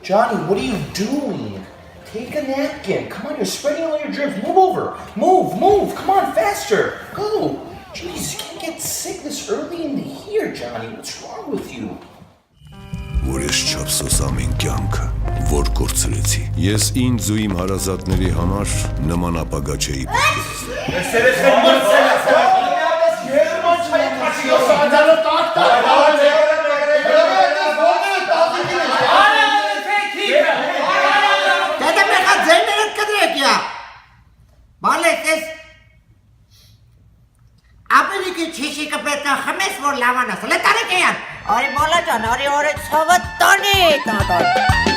Johnny, what are you doing? Take a napkin. Come on, you're spreading all your germs. Move over. Move. Come on, faster. Go. Jeez, you can't get sick this early in the year, Johnny. What's wrong with you? Որ ես չափսոս ամեն կյանքը, որ կորցրեցի։ Ես ինձ ու իմ հարազատների համար նման ապագա չէի Ori bola John, ori sawat tani.